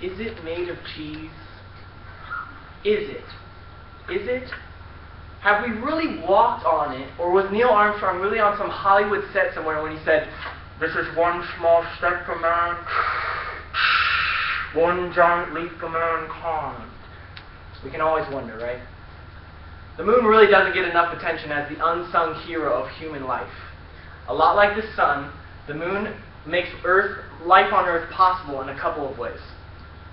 is it made of cheese? Is it? Is it? Have we really walked on it, or was Neil Armstrong really on some Hollywood set somewhere when he said, "This is one small step for man, one giant leap for mankind"? We can always wonder, right? The moon really doesn't get enough attention as the unsung hero of human life. A lot like the sun, the moon makes life on Earth possible in a couple of ways.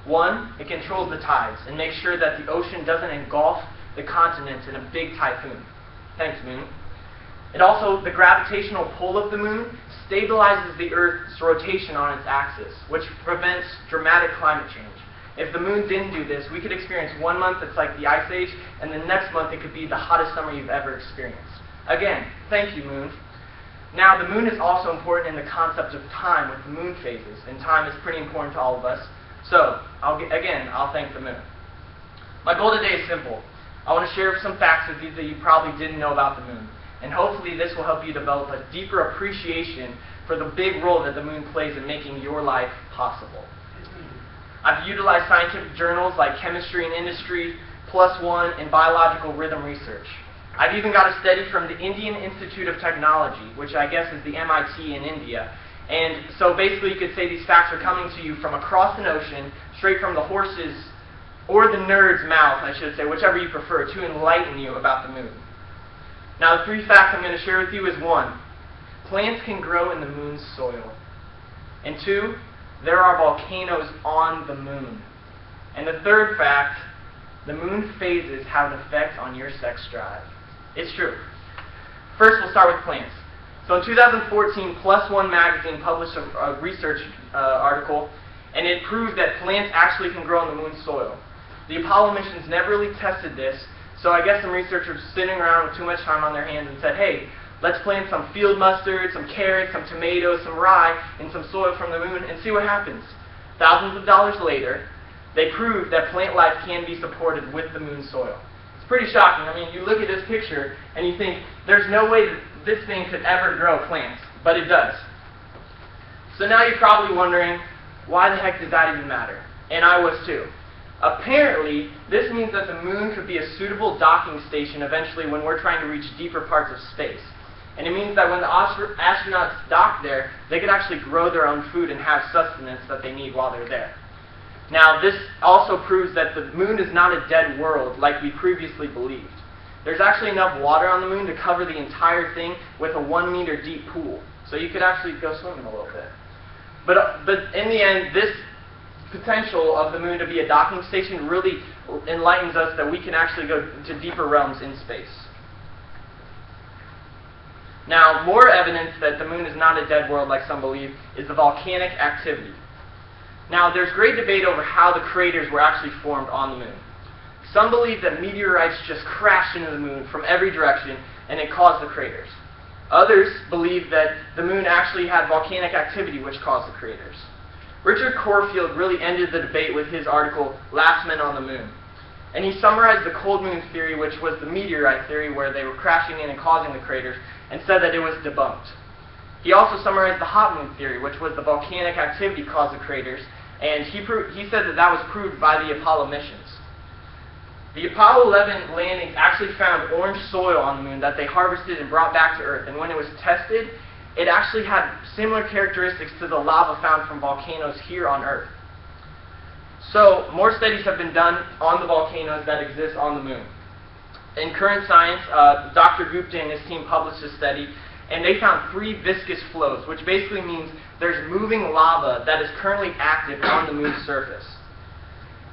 One, it controls the tides and makes sure that the ocean doesn't engulf the continents in a big typhoon. Thanks, moon. The gravitational pull of the moon stabilizes the Earth's rotation on its axis, which prevents dramatic climate change. If the moon didn't do this, we could experience 1 month that's like the Ice Age, and the next month it could be the hottest summer you've ever experienced. Again, thank you, moon. Now, the moon is also important in the concept of time with the moon phases, and time is pretty important to all of us. So, I'll thank the moon. My goal today is simple. I want to share some facts with you that you probably didn't know about the moon, and hopefully this will help you develop a deeper appreciation for the big role that the moon plays in making your life possible. I've utilized scientific journals like Chemistry and Industry, PLOS ONE, and Biological Rhythm Research. I've even got a study from the Indian Institute of Technology, which I guess is the MIT in India. And so basically you could say these facts are coming to you from across an ocean, straight from the horse's, or the nerd's mouth, I should say, whichever you prefer, to enlighten you about the moon. Now, the 3 facts I'm going to share with you is 1, plants can grow in the moon's soil. And 2, there are volcanoes on the moon. And the 3rd fact, the moon phases have an effect on your sex drive. It's true. First, we'll start with plants. So in 2014, PLOS ONE magazine published a research article, and it proved that plants actually can grow on the moon's soil. The Apollo missions never really tested this, so I guess some researchers were sitting around with too much time on their hands and said, hey, let's plant some field mustard, some carrots, some tomatoes, some rye, and some soil from the moon and see what happens. Thousands of dollars later, they proved that plant life can be supported with the moon's soil. It's pretty shocking. I mean, you look at this picture and you think, there's no way that this thing could ever grow plants, but it does. So now you're probably wondering, why the heck does that even matter? And I was too. Apparently, this means that the moon could be a suitable docking station eventually when we're trying to reach deeper parts of space. And it means that when the astronauts dock there, they could actually grow their own food and have sustenance that they need while they're there. Now, this also proves that the moon is not a dead world like we previously believed. There's actually enough water on the moon to cover the entire thing with a 1 meter deep pool. So you could actually go swimming a little bit. But in the end, this potential of the moon to be a docking station really enlightens us that we can actually go to deeper realms in space. Now, more evidence that the moon is not a dead world like some believe is the volcanic activity. Now, there's great debate over how the craters were actually formed on the moon. Some believe that meteorites just crashed into the moon from every direction and it caused the craters. Others believe that the moon actually had volcanic activity which caused the craters. Richard Corfield really ended the debate with his article, Last Men on the Moon. And he summarized the cold moon theory, which was the meteorite theory where they were crashing in and causing the craters, and said that it was debunked. He also summarized the hot moon theory, which was the volcanic activity caused the craters, and he said that that was proved by the Apollo missions. The Apollo 11 landings actually found orange soil on the moon that they harvested and brought back to Earth, and when it was tested, it actually had similar characteristics to the lava found from volcanoes here on Earth. So, more studies have been done on the volcanoes that exist on the moon. In Current Science, Dr. Gupta and his team published a study, and they found 3 viscous flows, which basically means there's moving lava that is currently active on the moon's surface.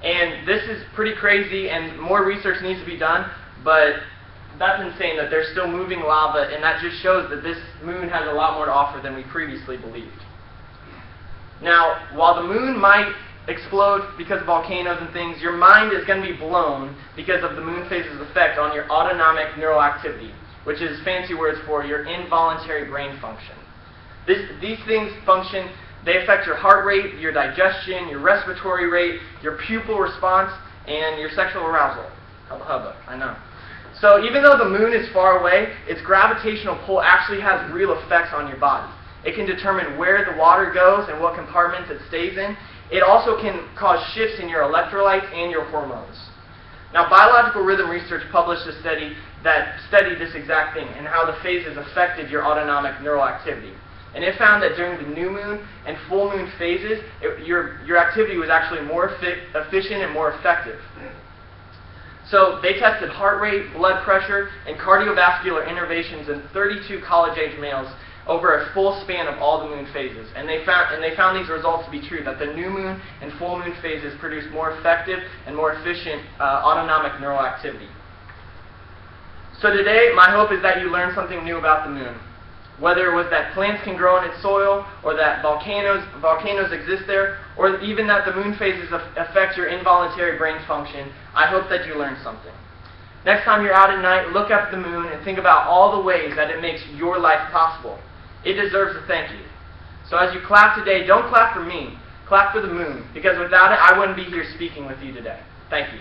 And this is pretty crazy, and more research needs to be done, but that's insane that there's still moving lava, and that just shows that this moon has a lot more to offer than we previously believed. Now, while the moon might explode because of volcanoes and things, your mind is going to be blown because of the moon phase's effect on your autonomic neural activity, which is fancy words for your involuntary brain function. These things function, they affect your heart rate, your digestion, your respiratory rate, your pupil response, and your sexual arousal. Hubba hubba, I know. So even though the moon is far away, its gravitational pull actually has real effects on your body. It can determine where the water goes and what compartments it stays in, it also can cause shifts in your electrolytes and your hormones. Now, biological rhythm research published a study that studied this exact thing and how the phases affected your autonomic neural activity. And it found that during the new moon and full moon phases, your activity was actually more efficient and more effective. So they tested heart rate, blood pressure, and cardiovascular innervations in 32 college-age males over a full span of all the moon phases. And they found these results to be true, that the new moon and full moon phases produce more effective and more efficient autonomic neural activity. So today, my hope is that you learned something new about the moon. Whether it was that plants can grow in its soil, or that volcanoes exist there, or even that the moon phases affect your involuntary brain function, I hope that you learned something. Next time you're out at night, look up at the moon and think about all the ways that it makes your life possible. It deserves a thank you. So as you clap today, don't clap for me. Clap for the moon, because without it, I wouldn't be here speaking with you today. Thank you.